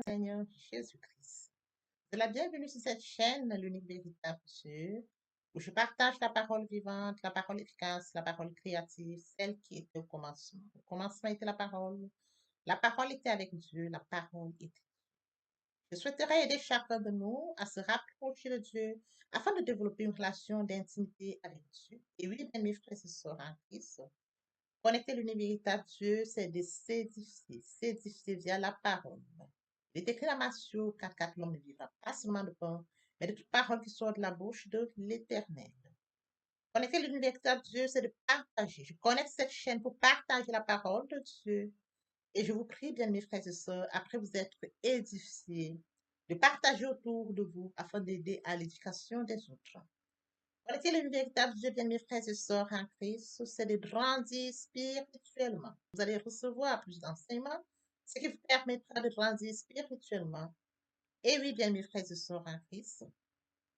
Seigneur Jésus-Christ. De la bienvenue sur cette chaîne, l'unique véritable Dieu, où je partage la parole vivante, la parole efficace, la parole créative, celle qui était au commencement. Au commencement était la parole était avec Dieu, la parole était. Je souhaiterais aider chacun de nous à se rapprocher de Dieu afin de développer une relation d'intimité avec Dieu. Et oui, bien, mes frères et sœurs en Christ, connecter l'univers véritable Dieu, c'est de s'édifier via la parole. Il est écrit dans Matthieu 4, l'homme ne vivra pas seulement de pain, mais de toute parole qui sort de la bouche de l'Éternel. Connecter l'univers véritable Dieu, c'est de partager. Je connecte cette chaîne pour partager la parole de Dieu. Et je vous prie, bien mes frères et sœurs, après vous être édifiés, de partager autour de vous afin d'aider à l'éducation des autres. Connecter le véritable Dieu, bien mes frères et sœurs en Christ, c'est de grandir spirituellement. Vous allez recevoir plus d'enseignements, ce qui vous permettra de grandir spirituellement. Et oui, bien mes frères et sœurs en Christ,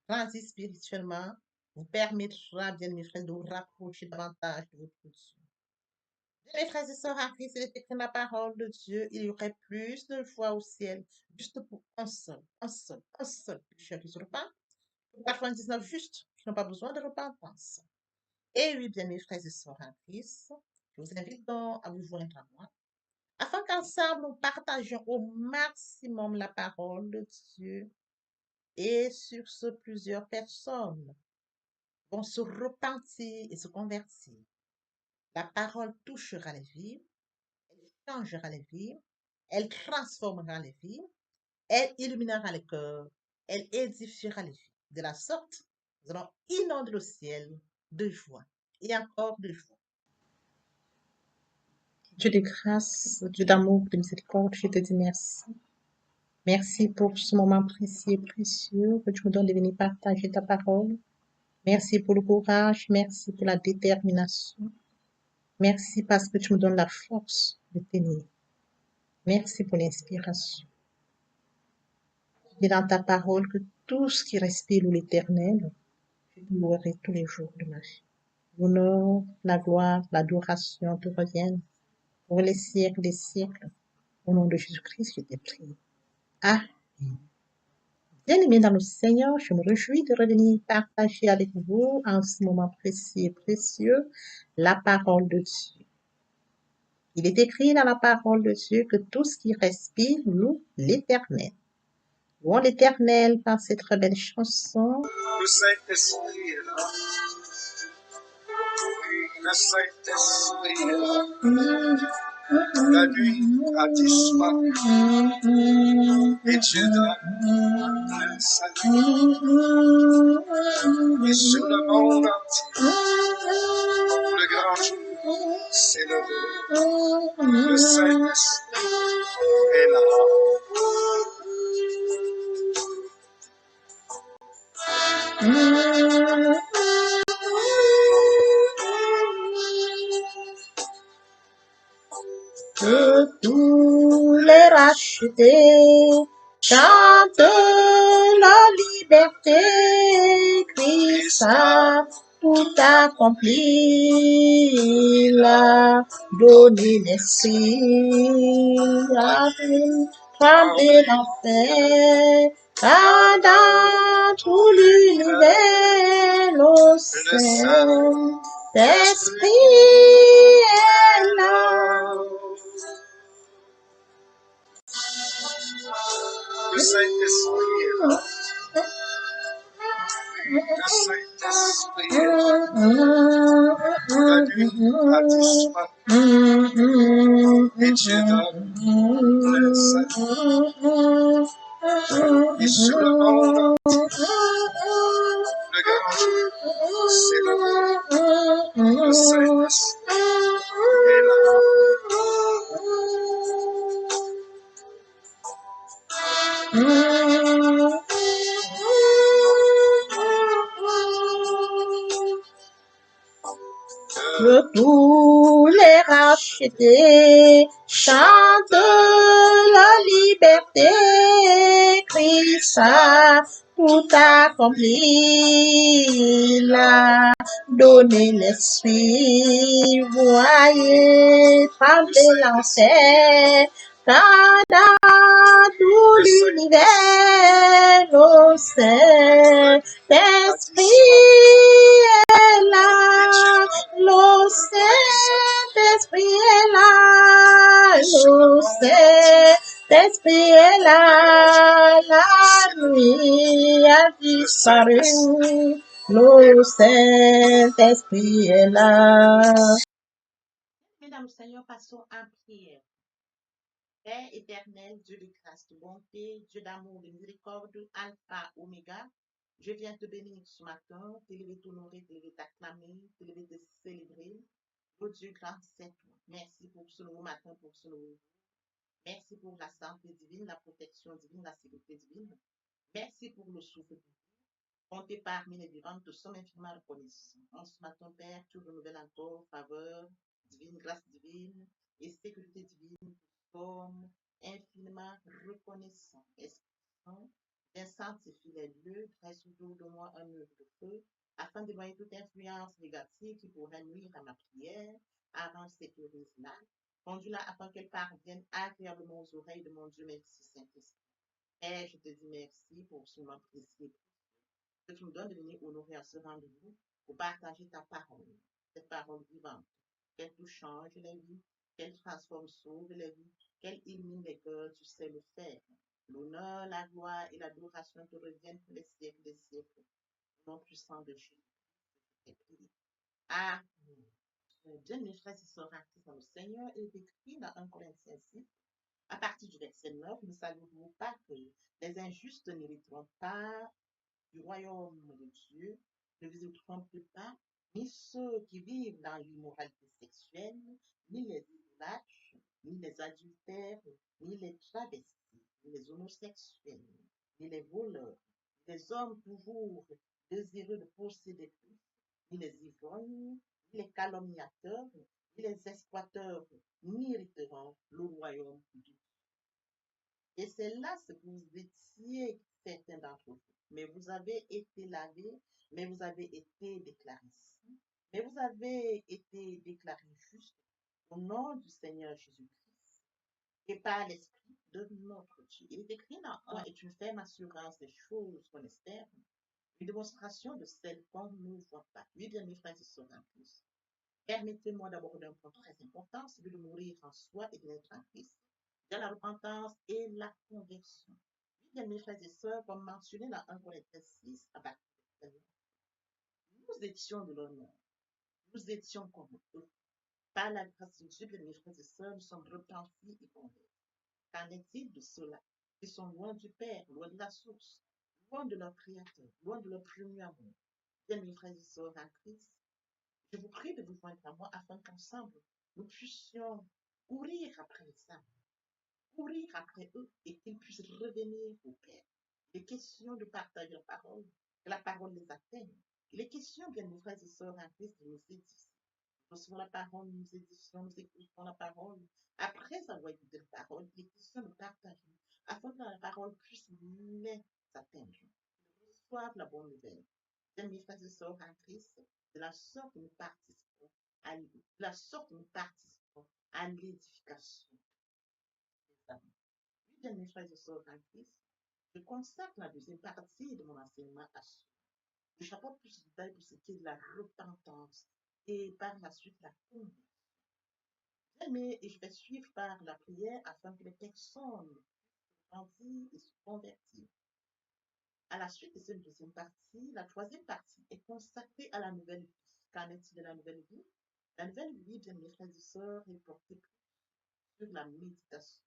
grandir spirituellement vous permettra, bien mes frères, de vous rapprocher davantage de votre Dieu. Bien mes frères et sœurs en Christ, il est écrit dans la parole de Dieu, il y aurait plus de joie au ciel, juste pour un seul pécheur qui se repent, pour 99 justes qui n'ont pas besoin de repentance. Et oui, bien mes frères et sœurs en Christ, je vous invite donc à vous joindre à moi, afin qu'ensemble nous partagions au maximum la parole de Dieu. Et sur ce, plusieurs personnes vont se repentir et se convertir. La parole touchera les vies, elle changera les vies, elle transformera les vies, elle illuminera les cœurs, elle édifiera les vies. De la sorte, nous allons inonder le ciel de joie et encore de joie. Dieu de grâce, Dieu d'amour, de miséricorde, je te dis merci. Merci pour ce moment précieux et précieux que tu me donnes de venir partager ta parole. Merci pour le courage, merci pour la détermination. Merci parce que tu me donnes la force de tenir. Merci pour l'inspiration. Et dans ta parole que tout ce qui respire l'Éternel, je te louerai tous les jours de ma vie. L'honneur, la gloire, l'adoration te reviennent pour les siècles des siècles. Au nom de Jésus-Christ, je t'ai prié. Amen. Bien-aimés dans le Seigneur, je me réjouis de revenir partager avec vous en ce moment précis et précieux la parole de Dieu. Il est écrit dans la parole de Dieu que tout ce qui respire loue l'Éternel. Louons l'Éternel par cette très belle chanson. Le Saint-Esprit est là. Le Saint-Esprit est là. La nuit a disparu et Dieu donne le salut. Et sur le monde entier, le grand jour s'est levé. Le Saint-Esprit est là. Que tous les rachetés chantent la liberté, Christ a tout accompli, il a donné l'esprit, a fait trembler l'enfer, car dans tout l'univers, le Saint-Esprit est là. Le Saint-Esprit est là. Le Saint-Esprit est là. La nuit a disparu et Dieu donne le salut. Et sur le monde entier, le grand jour s'est levé. Le Saint-Esprit est là. Que tous les rachetés chantent la liberté, Christ a tout accompli, il a donné l'esprit, voyez trembler l'enfer, car dans tout fidèle au Saint-Esprit est là, le Saint-Esprit est là, le Saint-Esprit est là, la nuit a disparu, le Saint-Esprit est là. Mesdames, le Seigneur, passons en prière. Père éternel, Dieu de grâce, de bonté, Dieu d'amour, de miséricorde, Alpha, Oméga, je viens te bénir ce matin, t'élever, t'honorer, t'élever, t'acclamer, t'élever, te célébrer. Oh Dieu grand, c'est toi. Merci pour ce nouveau matin, pour ce nouveau jour. Merci pour la santé divine, la protection divine, la sécurité divine. Merci pour le souffle divin. Comptez parmi les vivants, nous sommes infiniment reconnaissants. En ce matin, Père, tu renouvelles encore faveur divine, grâce divine et sécurité divine. Nous sommes infiniment reconnaissants. Esprit Saint, viens sanctifier les lieux, dresse autour de moi un œuvre de feu, afin d'éloigner toute influence négative qui pourrait nuire à ma prière. Avant, sécurise-la. Conduis-la afin qu'elle parvienne agréablement aux oreilles de mon Dieu, merci Saint-Esprit. Et je te dis merci pour ce moment précieux que tu me donnes de venir honorer à ce rendez-vous pour partager ta parole, cette parole vivante, qu'elle nous change la vie, qu'elle transforme, sauve la vie, qu'elle illumine les cœurs, tu sais le faire. L'honneur, la gloire et l'adoration te reviennent pour les siècles des siècles. Au nom puissant de Jésus, je t'ai prié. Amen. Bien, mes frères et sœurs, dans le Seigneur est écrit dans 1 Corinthiens 6, à partir du verset 9, ne savez-vous pas que les injustes n'hériteront pas du royaume de Dieu, ne vous trompez pas, ni ceux qui vivent dans l'immoralité sexuelle, ni les idolâtres, ni les adultères, ni les travestis, ni les homosexuels, ni les voleurs, ni les hommes toujours désireux de posséder plus, ni les ivrognes, ni les calomniateurs, ni les exploiteurs, n'y hériteront le royaume de Dieu. Et c'est là ce que vous étiez, certains d'entre vous. Mais vous avez été lavés, mais vous avez été déclarés saints, mais vous avez été déclarés justes au nom du Seigneur Jésus-Christ et par l'Esprit de notre Dieu. Il est écrit dans un est une ferme assurance des choses qu'on espère, une démonstration de celles qu'on ne voit pas. Oui, bien, mes frères et sœurs en plus. Permettez-moi d'aborder un point très important, celui de mourir en soi et de naître en Christ, dans la repentance et la conversion. Oui, bien, mes frères et sœurs, comme mentionné dans 1 Corinthiens 6, à partir de nous étions de l'honneur, nous étions comme eux. Par la grâce de Dieu, bien, mes frères et sœurs, nous sommes repentis et convertis. Qu'en est-il de ceux-là qui sont loin du Père, loin de la source, loin de leur Créateur, loin de leur premier amour? Bien, mes frères et sœurs en Christ, je vous prie de vous joindre à moi afin qu'ensemble, nous puissions courir après les âmes, courir après eux et qu'ils puissent revenir au Père. Les questions de partager la parole, que la parole les atteigne. Les questions, bien, mes frères et sœurs en Christ, de nous édifier. Nous recevons la parole, nous édifions, nous écoutons la parole. Après avoir écouté la parole, il est question de partager, afin que la parole puisse les atteindre. Qu'ils reçoivent la bonne nouvelle. Bien, mes frères et sœurs en Christ, de la sorte nous participons à, de la sorte nous participons à l'édification des âmes. Oui, bien, mes frères et sœurs en Christ, je consacre la deuxième partie de mon enseignement à cela. Je n'apporte plus de détails pour ce qui est de la repentance et par la suite la conversion. Mais je vais suivre par la prière afin que les personnes grandissent et se convertissent. À la suite de cette deuxième partie, la troisième partie est consacrée à la nouvelle vie. Qu'en est-il de la nouvelle vie? La nouvelle vie, bien mes frères et sœurs, est portée sur la méditation.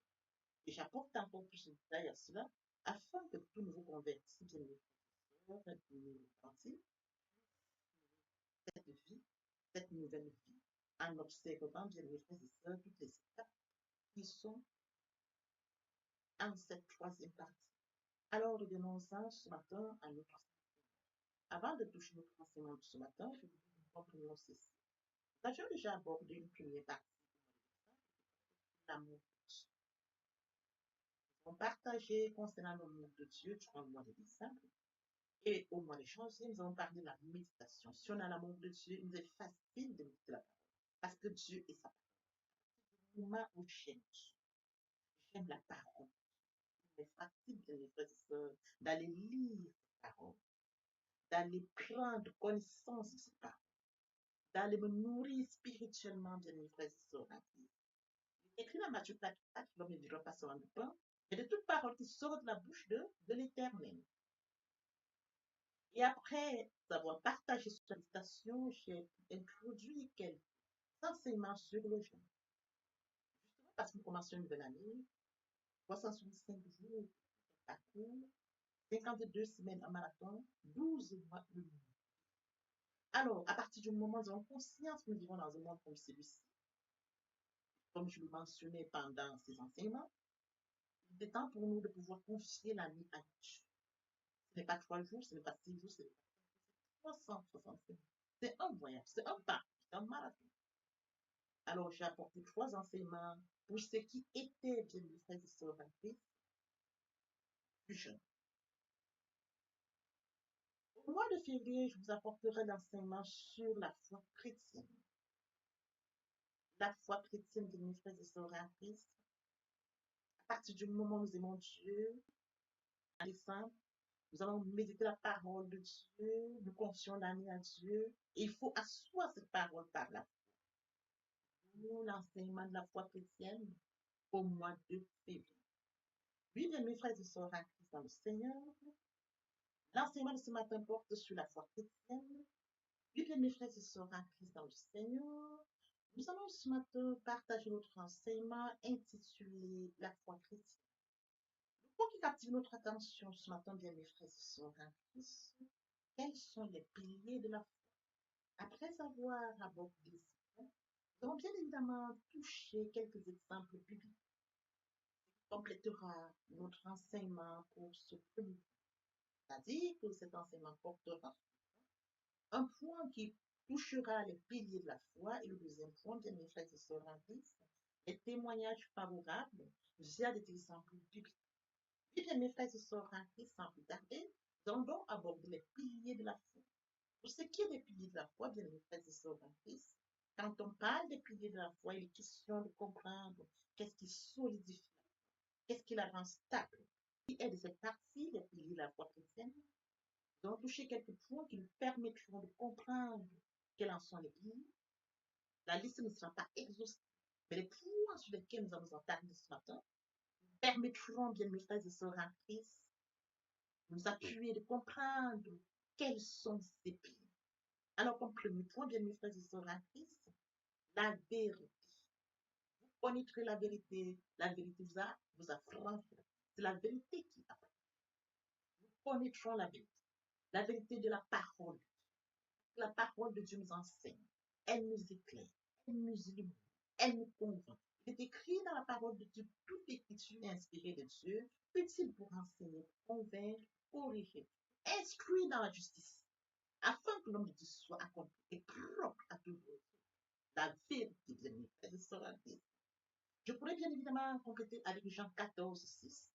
Et j'apporte encore plus de détails à cela afin que tout nouveau converti, bien mes frères et sœurs, cette vie, cette nouvelle vie, en observant, bien mes frères et sœurs, toutes les étapes qui sont en cette troisième partie. Alors, revenons-en ce matin à notre enseignement. Avant de toucher notre enseignement de ce matin, je vous dis que nous comprenons ceci. Nous avions déjà abordé une première partie de l'amour de Dieu. Nous avons partagé concernant l'amour de Dieu durant le mois de décembre. Et au mois de janvier, nous avons parlé de la méditation. Si on a l'amour de Dieu, il nous est facile de méditer la parole. Parce que Dieu est sa parole. Au moment où j'aime la parole, il est facile bien mes frères et sœurs, d'aller lire la parole, d'aller prendre connaissance de cette parole, d'aller me nourrir spirituellement, bien mes frères et sœurs. Il est écrit dans Matthieu 4, l'homme ne vivra pas seulement de pain, mais de toute parole qui sort de la bouche de l'Éternel. Et après avoir partagé cette invitation, j'ai introduit quelques enseignements sur le jeûne. Justement parce qu'on commence une nouvelle année, 365 jours, parcours, 52 semaines en marathon, 12 mois de vie. Alors, à partir du moment où nous avons conscience que nous vivons dans un monde comme celui-ci, comme je le mentionnais pendant ces enseignements, il est temps pour nous de pouvoir confier l'année à Dieu. Ce n'est pas 3 jours, ce n'est pas 6 jours, ce n'est pas 365. C'est un voyage, c'est un pas, c'est un marathon. Alors, j'ai apporté 3 enseignements pour ceux qui étaient, bien mes frères et sœurs en Christ, plus jeunes. Au mois de février, je vous apporterai l'enseignement sur la foi chrétienne. La foi chrétienne de mes frères et sœurs en Christ. À partir du moment où nous aimons Dieu, en décembre, nous allons méditer la parole de Dieu, nous confions l'année à Dieu, et il faut asseoir cette parole par la foi. Nous, l'enseignement de la foi chrétienne au mois de février. Oui, bien mes frères et sœurs en Christ dans le Seigneur, l'enseignement de ce matin porte sur la foi chrétienne. Oui, bien mes frères et sœurs en Christ dans le Seigneur, nous allons ce matin partager notre enseignement intitulé La foi chrétienne. Le point qui captive notre attention ce matin, bien mes frères et sœurs en Christ, quels sont les piliers de la foi? Après avoir abordé ça, nous allons bien évidemment toucher quelques exemples bibliques qui complétera notre enseignement pour ce premier. C'est-à-dire que cet enseignement portera un point qui touchera les piliers de la foi et le deuxième point, bien mes frères et sœurs en Christ, les témoignages favorables via des exemples bibliques. Et bien mes frères et sœurs en Christ, sans plus tarder, nous allons donc aborder les piliers de la foi. Pour ce qui est des piliers de la foi, bien mes frères et sœurs en Christ, quand on parle des piliers de la foi, il est question de comprendre qu'est-ce qui solidifie, qu'est-ce qui la rend stable. Qui est de cette partie des piliers de la foi chrétienne? Nous allons toucher quelques points qui nous permettront de comprendre quels en sont les piliers. La liste ne sera pas exhaustive, mais les points sur lesquels nous allons nous attarder ce matin permettront, bien mes frères et sœurs en Christ, de nous appuyer, de comprendre quels sont ces piliers. Alors, comme premier point, bien mes frères et sœurs en Christ, la vérité. Vous connaîtrez la vérité vous affranchira. C'est la vérité qui apparaît. Nous connaîtrons la vérité de la parole. La parole de Dieu nous enseigne. Elle nous éclaire, elle nous illumine, elle nous convainc. Il est écrit dans la parole de Dieu, toute écriture inspirée de Dieu, utile pour enseigner, convaincre, corriger, instruire dans la justice, afin que l'homme de Dieu soit accompli et propre à tout le la vérité, bien aimé, elle sera dit. Je pourrais bien évidemment compléter avec Jean 14, 6.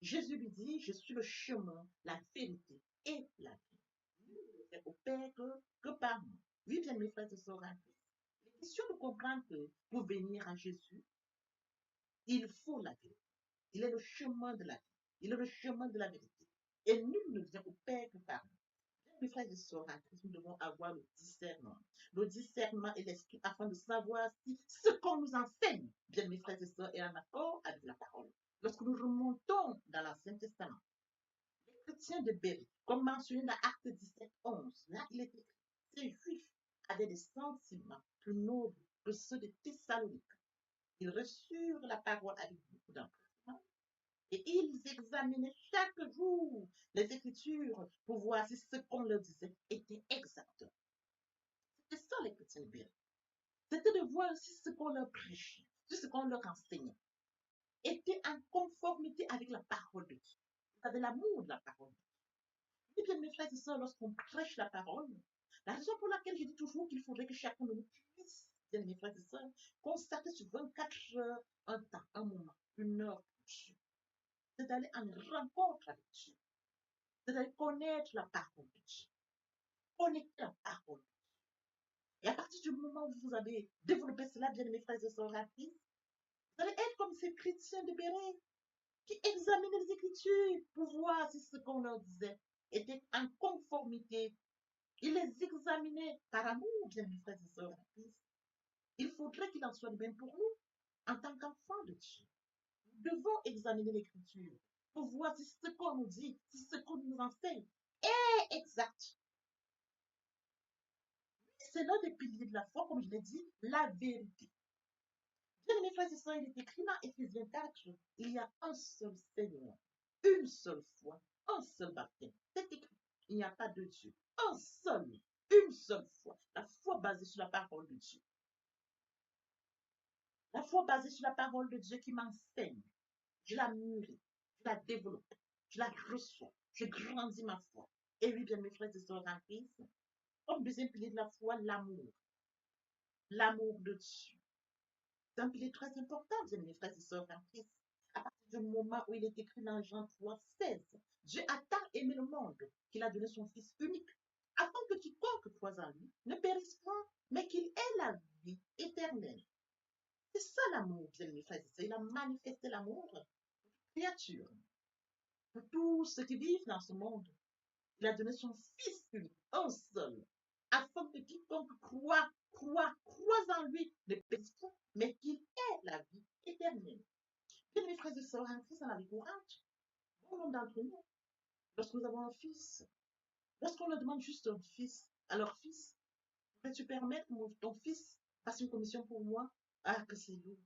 Jésus lui dit, je suis le chemin, la vérité et la vie. Nul ne vient au Père que par moi. Oui, bien mes frères et sœurs en Christ. Il est question de comprendre que pour venir à Jésus, il faut la vérité. Il est le chemin de la vie. Il est le chemin de la vérité. Et nul ne vient au Père que par moi. Mes frères et sœurs en Christ, nous devons avoir le discernement. Le discernement et l'esprit afin de savoir si ce qu'on nous enseigne, bien mes frères et sœurs, est en accord avec la parole. Lorsque nous remontons dans l'Ancien Testament, les chrétiens de Béry, comme mentionné dans Acte 17, 11, là il est écrit, ces juifs avaient des sentiments plus nobles que ceux de Thessalonique. Ils reçurent la parole avec beaucoup d'empressement et ils examinaient chaque jour les Écritures pour voir si ce qu'on leur disait était exact. C'était ça les chrétiens de Béry. C'était de voir si ce qu'on leur prêchait, si ce qu'on leur enseignait était en conformité avec la parole de Dieu. Vous avez l'amour de la parole de Dieu. Et bien, mes frères et sœurs, lorsqu'on prêche la parole, la raison pour laquelle je dis toujours qu'il faudrait que chacun de nous puisse, bien mes frères et sœurs, consacrer sur 24 heures un temps, un moment, une heure pour Dieu. C'est d'aller en rencontre avec Dieu. C'est d'aller connaître la parole de Dieu. Connecter la parole. Et à partir du moment où vous avez développé cela, bien mes frères et sœurs, vous allez être comme ces chrétiens de Béret qui examinaient les Écritures pour voir si ce qu'on leur disait était en conformité. Ils les examinaient par amour, bien mes frères et sœurs en Christ. Il faudrait qu'il en soit de même pour nous, en tant qu'enfants de Dieu. Nous devons examiner l'Écriture pour voir si ce qu'on nous dit, si ce qu'on nous enseigne est exact. C'est l'un des piliers de la foi, comme je l'ai dit, la vérité. Bien, mes frères et sœurs, il est écrit dans Éphésiens 4, il y a un seul Seigneur, une seule foi, un seul baptême. C'est écrit, il n'y a pas de Dieu, un seul, une seule foi. La foi basée sur la parole de Dieu. La foi basée sur la parole de Dieu qui m'enseigne. Je la mûris, je la développe, je la reçois, je grandis ma foi. Et oui, bien, mes frères et sœurs en Christ, comme deuxième pilier de la foi, l'amour. L'amour de Dieu. C'est un pilier très important, bien, mes frères et sœurs en Christ. À partir du moment où il est écrit dans Jean 3, 16, Dieu a tant aimé le monde qu'il a donné son Fils unique, afin que quiconque croise en lui ne périsse point, mais qu'il ait la vie éternelle. C'est ça l'amour, bien, mes frères et sœurs. Il a manifesté l'amour pour les créatures, pour tous ceux qui vivent dans ce monde. Il a donné son Fils unique, un seul, afin que quiconque croise en lui ne périsse point, mais qu'il ait la vie éternelle. Bien, mes frères et sœurs en Christ, en la courage, bon nombre d'entre nous, lorsque nous avons un fils, lorsqu'on leur demande juste un fils à leur fils, peux-tu permettre que ton fils fasse une commission pour moi? Ah, que c'est lourd,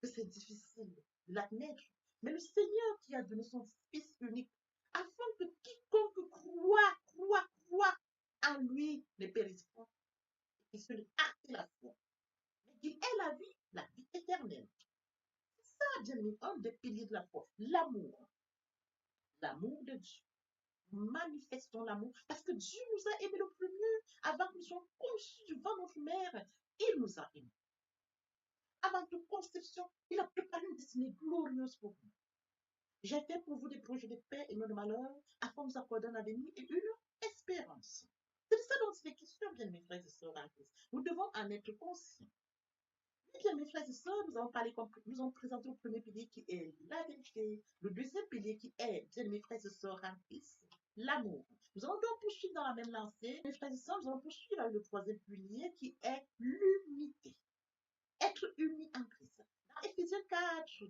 que c'est difficile de l'admettre. Mais le Seigneur qui a donné son Fils unique, afin que quiconque croit en lui ne périsse pas, qu'il se hâte la foi, mais qu'il ait la vie éternelle. C'est ça, bien aimé, un des piliers de la foi, l'amour de Dieu. Manifestons l'amour parce que Dieu nous a aimés le premier avant que nous soyons conçus du ventre de notre mère. Il nous a aimés. Avant toute conception, il a préparé une destinée glorieuse pour nous. J'ai fait pour vous des projets de paix et non de malheur, afin de vous accorder un avenir et une espérance. C'est de ça dont il est question, bien mes frères et sœurs en Christ. Nous devons en être conscients. Bien, mes frères et sœurs, nous avons présenté le premier pilier qui est la vérité, le deuxième pilier qui est, bien mes frères et sœurs en Christ, l'amour. Nous allons donc poursuivre dans la même lancée. Mes frères et sœurs, nous allons poursuivre avec le troisième pilier qui est l'unité. Être unis en Christ. Dans Éphésiens 4,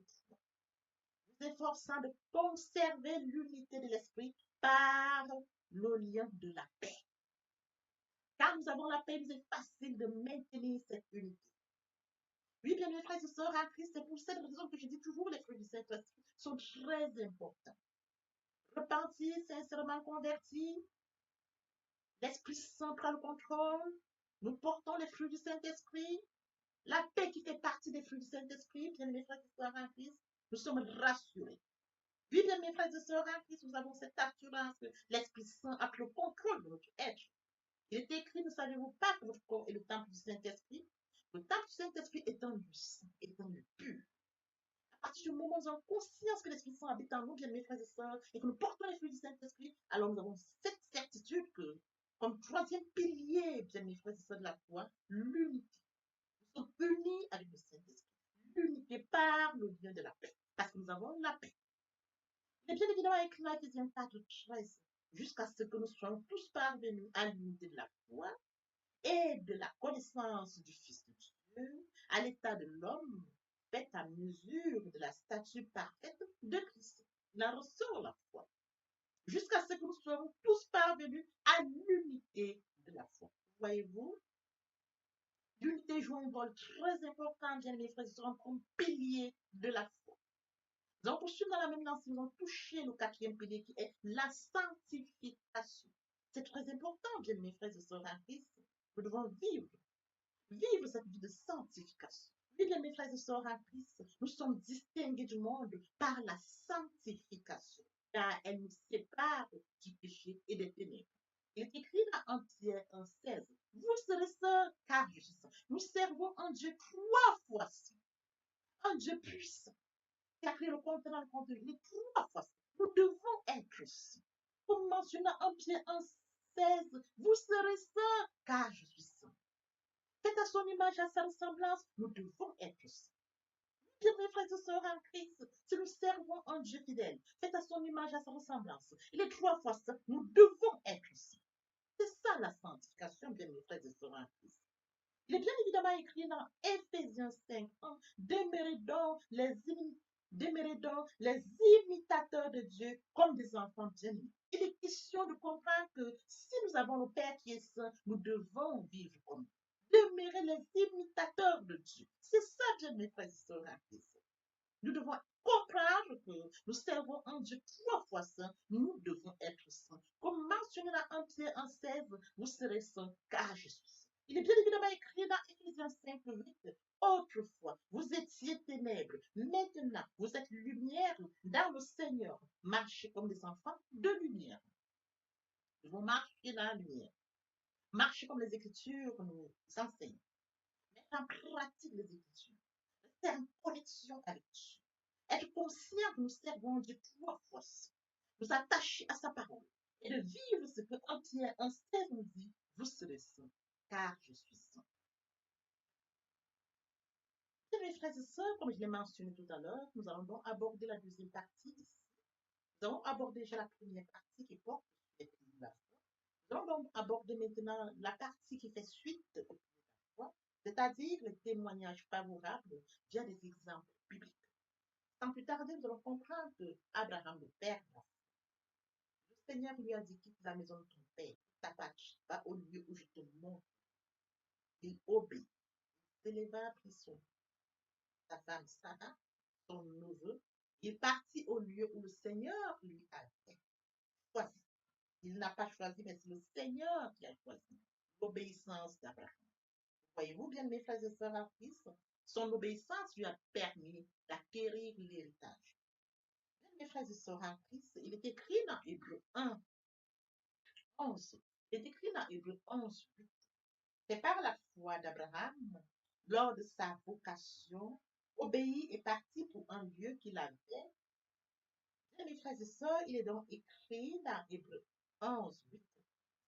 nous efforçons de conserver l'unité de l'esprit par le lien de la paix. Car nous avons la paix, il nous est facile de maintenir cette unité. Oui, bien, mes frères et sœurs en Christ, c'est pour cette raison que je dis toujours les fruits du Saint-Esprit sont très importants. Repentir, sincèrement converti, l'Esprit Saint prend le contrôle, nous portons les fruits du Saint-Esprit, la paix qui fait partie des fruits du Saint-Esprit, bien, mes frères et sœurs en Christ, nous sommes rassurés. Oui, bien, mes frères et sœurs en Christ, nous avons cette assurance que l'Esprit Saint a pris le contrôle de notre être. Il est écrit, ne savez-vous pas que votre corps est le temple du Saint-Esprit? Le temple du Saint-Esprit est un lieu saint, est un lieu pur. À partir du moment où nous avons conscience que l'Esprit Saint habite en nous, bien mes frères et sœurs, et que nous portons les fruits du Saint-Esprit, alors nous avons cette certitude que, comme troisième pilier, bien mes frères et sœurs de la foi, l'unité. Nous sommes unis avec le Saint-Esprit. L'unité par le lien de la paix. Parce que nous avons la paix. Et bien évidemment, écrit dans Éphésiens 4, 13, jusqu'à ce que nous soyons tous parvenus à l'unité de la foi et de la connaissance du Fils de Dieu, à l'état de l'homme, fait à mesure de la statue parfaite de Christ. La ressort la foi, jusqu'à ce que nous soyons tous parvenus à l'unité de la foi. Voyez-vous, l'unité joue un rôle très important, bien mes frères et sœurs, comme pilier de la foi. Nous allons poursuivre dans la même lancée, nous allons toucher le quatrième pilier qui est la sanctification. C'est très important, bien mes frères et sœurs en Christ. Nous devons vivre cette vie de sanctification. Oui, bien, mes frères et sœurs en Christ, nous sommes distingués du monde par la sanctification, car elle nous sépare du péché et des ténèbres. Il est écrit dans 1 Pierre 1,16, vous serez sœurs, car je suis saint. Nous servons un Dieu 3 fois saint, un Dieu puissant, qui a créé le monde dans le contenu, il est 3 fois saint. Nous devons être saints. Comme mentionné dans 1 Pierre 1,16, vous serez sœurs, car je suis saint. Faites à son image, à sa ressemblance, nous devons être saints. Bien, mes frères et sœurs en Christ, si nous servons un Dieu fidèle, fait à son image, à sa ressemblance, il est 3 fois saint, nous devons être saints. C'est ça la sanctification, bien mes frères et sœurs en Christ. Il est bien évidemment écrit dans Éphésiens 5, 1, demeurez donc les imitateurs de Dieu comme des enfants bien-aimés. Il est question de comprendre que si nous avons le Père qui est saint, nous devons vivre comme lui. Demeurer les imitateurs de Dieu. C'est ça, bien mes frères et sœurs en Christ. Nous devons comprendre que nous servons un Dieu 3 fois saint, nous devons être saints. Comme mentionné dans 1 Pierre 1,16, vous serez saints car je suis saint. Il est bien évidemment écrit dans Éphésiens 5, 8, autrefois, vous étiez ténèbres, maintenant vous êtes lumière dans le Seigneur. Marchez comme des enfants de lumière. Nous devons marcher dans la lumière. Marcher comme les Écritures nous enseignent. Mettre en pratique les Écritures. Rester en connexion avec Dieu. Être conscient que nous servons Dieu 3 fois. Nous attacher à sa parole. Et de vivre ce que 1 Pierre 1,16 nous dit, vous serez saints, car je suis saint. Et mes frères et sœurs, comme je l'ai mentionné tout à l'heure, nous allons donc aborder la deuxième partie ici. Nous allons aborder déjà la première partie qui porte sur les piliers de la foi. Nous allons donc aborder maintenant la partie qui fait suite aux piliers de la foi, c'est-à-dire les témoignages favorables via des exemples bibliques. Sans plus tarder, nous allons comprendre que Abraham, le père de la foi, le Seigneur lui a dit quitte la maison de ton père, t'attache pas au lieu où je te montre. Il obéit. Il s'éleva, prit sa femme Sarah, son neveu. Il partit au lieu où le Seigneur lui avait choisi. Il n'a pas choisi, mais c'est le Seigneur qui a choisi. L'obéissance d'Abraham. Voyez-vous bien, mes frères et sœurs en Christ, son obéissance lui a permis d'acquérir l'héritage. Mes frères et sœurs en Christ, il est écrit dans Hébreu 1, 11. Il est écrit dans Hébreu 11, 8. C'est par la foi d'Abraham, lors de sa vocation, obéi et parti pour un lieu qu'il avait. Mes frères et sœurs, il est donc écrit dans Hébreu 11, 8.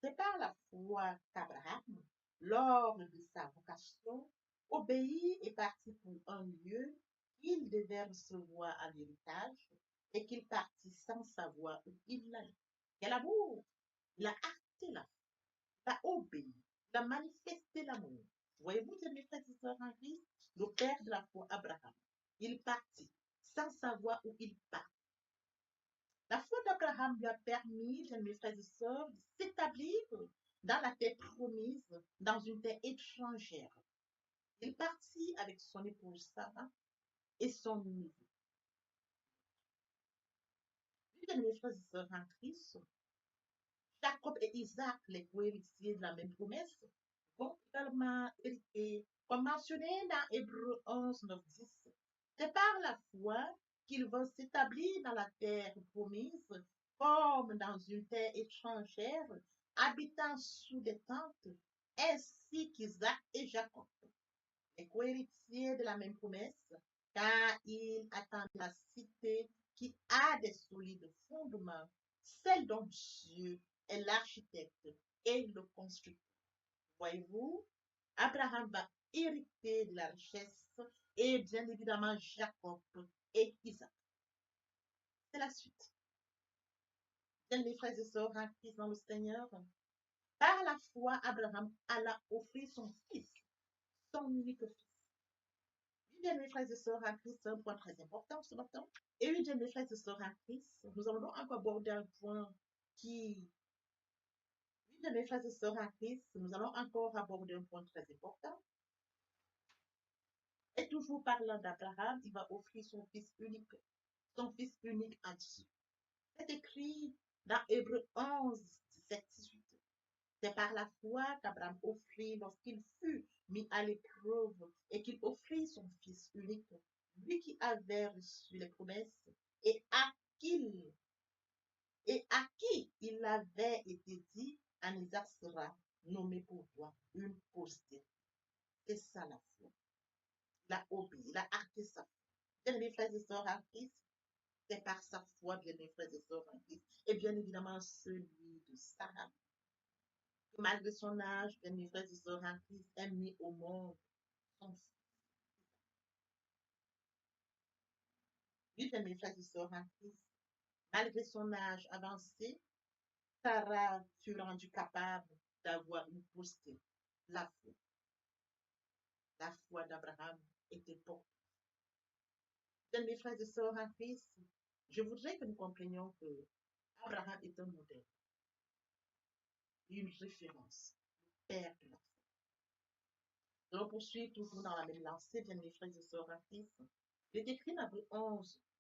C'est par la foi qu'Abraham, lors de sa vocation, obéit et parti pour un lieu qu'il devait recevoir à l'héritage et qu'il partit sans savoir où il allait. Quel amour! Il a acté la foi, il a obéi, il a manifesté l'amour. Voyez-vous, mes frères et sœurs en Christ, le père de la foi, Abraham, il partit sans savoir où il part. La foi d'Abraham lui a permis, mes frères et sœurs, de s'établir dans la terre promise, dans une terre étrangère. Il partit avec son épouse Sarah et son neveu. Mes frères et sœurs en Christ, Jacob et Isaac, les co-héritiers de la même promesse, vont également hériter, comme mentionné dans Hébreu 11, 9, 10. C'est par la foi qu'ils vont s'établir dans la terre promise, comme dans une terre étrangère, habitant sous des tentes, ainsi qu'Isaac et Jacob, les co-héritiers de la même promesse, car ils attendent la cité qui a des solides fondements, celle dont Dieu est l'architecte et le constructeur. Voyez-vous, Abraham va hériter de la richesse et bien évidemment Jacob et Isaac. C'est la suite. Bien mes frères et sœurs en Christ dans le Seigneur, par la foi, Abraham alla offrir son fils, son unique fils. Oui, bien mes frères et sœurs en Christ, c'est un point très important ce matin. Et oui, bien mes frères et sœurs en Christ, nous allons donc encore aborder un point qui de mes frères et sœurs en Christ, nous allons encore aborder un point très important. Et toujours parlant d'Abraham, il va offrir son fils unique à Dieu. C'est écrit dans Hébreu 11, 17, 18. C'est par la foi qu'Abraham offrit lorsqu'il fut mis à l'épreuve et qu'il offrit son fils unique, lui qui avait reçu les promesses et à qui il avait été dit, en Isaac sera nommé pour toi une postérité. C'est ça la foi. Il a obéi, il a acté sa foi. Bien mes frères et sœurs en Christ, c'est par sa foi, bien mes frères et sœurs en Christ, et bien évidemment celui de Sarah, qui malgré son âge, bien mes frères et sœurs en Christ, est mis au monde son fils. Oui, bien, mes frères et sœurs en Christ, malgré son âge avancé, Sarah fut rendue capable d'avoir une postérité. La foi, la foi d'Abraham était portée. Bien, mes frères et sœurs en Christ, je voudrais que nous comprenions que Abraham est un modèle, une référence, père de la foi. Nous allons poursuivre toujours dans la même lancée, bien mes frères et sœurs en Christ. Il est écrit dans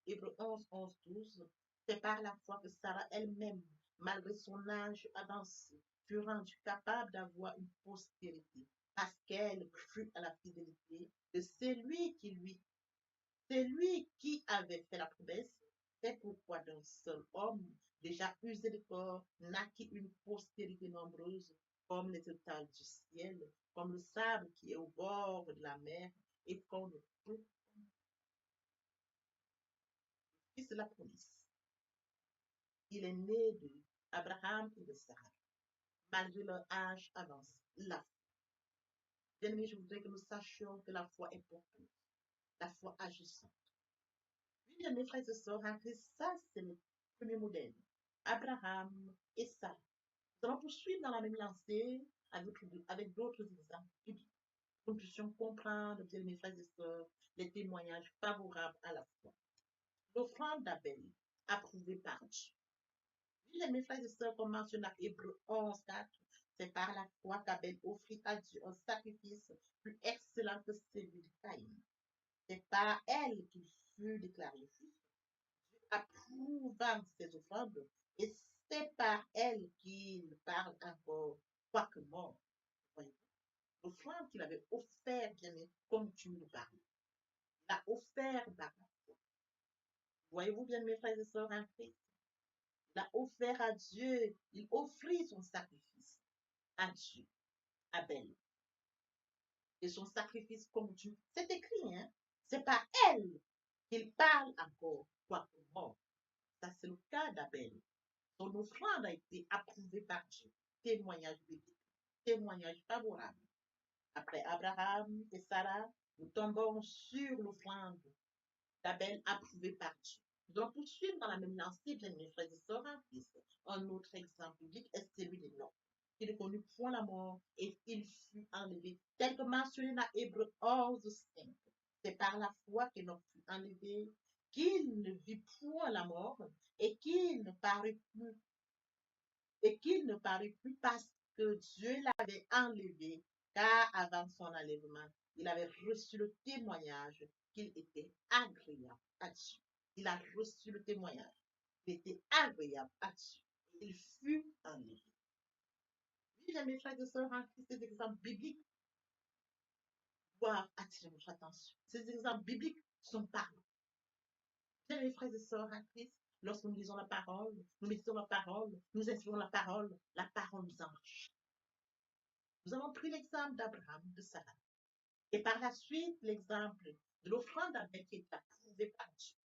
Hébreux 11, 11, 12, c'est par la foi que Sarah elle-même, malgré son âge avancé, fut rendue capable d'avoir une postérité, parce qu'elle crut à la fidélité de celui qui avait fait la promesse. C'est pourquoi d'un seul homme, déjà usé de corps, naquit une postérité nombreuse, comme les étoiles du ciel, comme le sable qui est au bord de la mer, et comme le fils de la promesse. Il est né de Abraham et de Sarah, malgré leur âge avancé. La foi. Bien-aimés, je voudrais que nous sachions que la foi est porteuse, la foi agissante. Oui, bien, mes frères et sœurs, en Christ, ça, c'est le premier modèle. Abraham et Sarah. Nous allons poursuivre dans la même lancée avec d'autres exemples bibliques. Nous puissions comprendre, bien, mes frères et sœurs, les témoignages favorables à la foi. L'offrande d'Abel, approuvée par Dieu. Oui, mes frères et sœurs, comme mentionné dans Hébreux 11, 4, c'est par la foi qu'Abel offrit à Dieu un sacrifice plus excellent que celui de Caïn. C'est par elle qu'il fut déclaré juste, approuvant ses offrandes, et c'est par elle qu'il parle encore, quoique mort. L'offrande qu'il avait offert, bien aimé, comme tu nous parles. Il a offert par la foi. Voyez-vous bien, mes frères et sœurs en Christ? Il a offert à Dieu, il offrit son sacrifice à Dieu, Abel. Et son sacrifice comme Dieu, c'est écrit, hein? C'est par elle qu'il parle encore, quoique mort. Ça, c'est le cas d'Abel. Son offrande a été approuvée par Dieu. Témoignage biblique, témoignage favorable. Après Abraham et Sarah, nous tombons sur l'offrande d'Abel approuvée par Dieu. Nous allons poursuivre dans la même lancée, bien mes frères et sœurs en Christ. Un autre exemple biblique est celui de Lot. Il ne connut point la mort et il fut enlevé, tel que mentionné dans Hébreux 11, 5. C'est par la foi qu'Enoch fut enlevé, qu'il ne vit point la mort et qu'il ne parut plus parce que Dieu l'avait enlevé, car avant son enlèvement, il avait reçu le témoignage qu'il était agréable à Dieu. Il a reçu le témoignage. Il était agréable à Dieu. Il fut enlevé. Oui, mes frères et sœurs, en Christ, ces exemples bibliques doivent attirer notre attention. Ces exemples bibliques sont parlants. Bien, mes frères et sœurs en Christ, lorsque nous lisons la parole, nous méditons la parole, nous inspirons la parole nous enrichit. Nous avons pris l'exemple d'Abraham, de Sarah. Et par la suite, l'exemple de l'offrande d'Abel qui est approuvée par Dieu.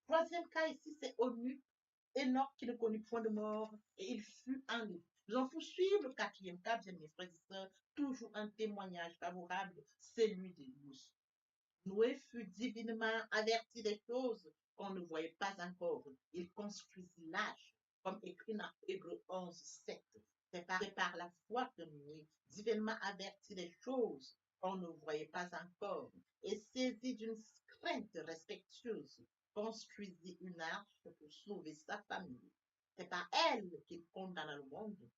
Le troisième cas ici, c'est Enoch qui ne connut point de mort et il fut enlevé. Nous allons poursuivre le quatrième cas, bien mes frères et sœurs, toujours un témoignage favorable, celui de Noé. Noé fut divinement averti des choses qu'on ne voyait pas encore. Il construisit l'âge, comme écrit dans Hébreux 11, 7. C'est par la foi que Noé, divinement averti des choses qu'on ne voyait pas encore, et saisi d'une crainte respectueuse, construisit une arche pour sauver sa famille. C'est par elle qu'il condamna le monde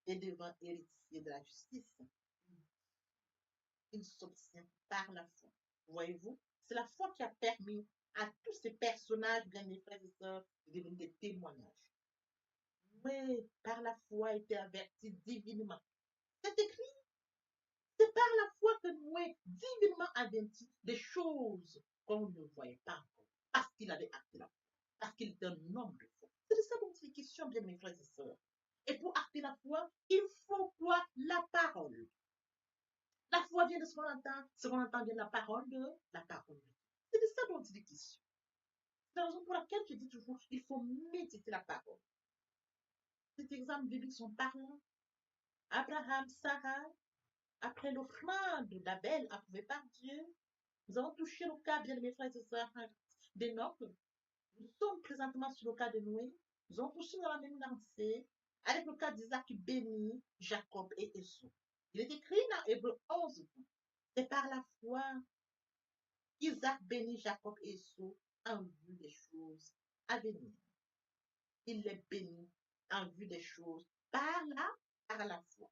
et devint héritier de la justice. Il s'obtient par la foi. Voyez-vous, c'est la foi qui a permis à tous ces personnages, bien mes frères et sœurs, de devenir des témoignages. Mais par la foi a été averti divinement. C'est écrit, c'est par la foi que Noé divinement averti des choses qu'on ne voyait pas encore. Parce qu'il avait acté la foi. Parce qu'il est un homme de foi. C'est de ça dont il est question, bien mes frères et sœurs. Et pour acter la foi, il faut croire la parole. La foi vient de ce qu'on entend. Ce qu'on entend vient de la parole de la parole. C'est de ça dont il est question. C'est la raison pour laquelle je dis toujours, il faut méditer la parole. Ces exemples bibliques sont parlants. Abraham, Sarah, après l'offrande d'Abel approuvée par Dieu, nous avons touché le cas, bien mes frères et sœurs, d'Enoch. Nous sommes présentement sur le cas de Noé. Nous allons poursuivre dans la même lancée avec le cas d'Isaac qui bénit Jacob et Esau. Il est écrit dans Hébreu 11. C'est par la foi qu'Isaac bénit Jacob et Esau en vue des choses à venir. Il les bénit en vue des choses par la foi.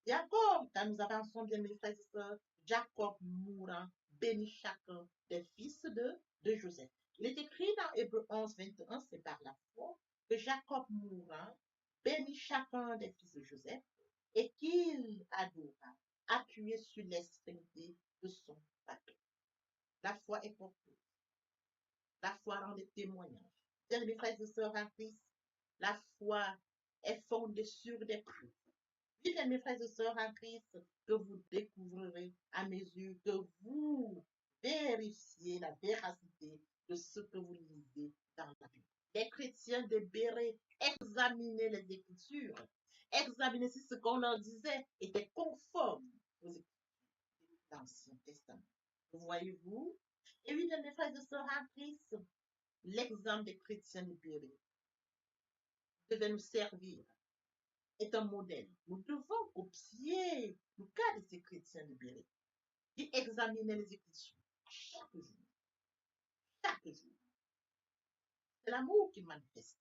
Jacob, quand nous avançons bien mes frères et sœurs, Jacob mourant bénit chacun des fils de Joseph. Il est écrit dans Hébreu 11, 21, c'est par la foi que Jacob mourant bénit chacun des fils de Joseph et qu'il adora, appuyé sur l'extrémité de son bateau. La foi est porteuse. La foi rend des témoignages. Bien mes frères et sœurs en Christ, la foi est fondée sur des preuves. Oui, bien mes frères et sœurs en Christ, que vous découvrirez à mesure que vous vérifiez la véracité de ce que vous lisez dans la Bible. Les chrétiens débéraient examiner les Écritures, examiner si ce qu'on leur disait était conforme aux Écritures de l'Ancien Testament. Voyez-vous? Et oui, bien mes frères et sœurs en Christ, l'exemple des chrétiens libérés devait nous servir, est un modèle. Nous devons copier le cas de ces chrétiens libérés qui examinaient les Écritures chaque jour. Chaque jour. C'est l'amour qui manifeste.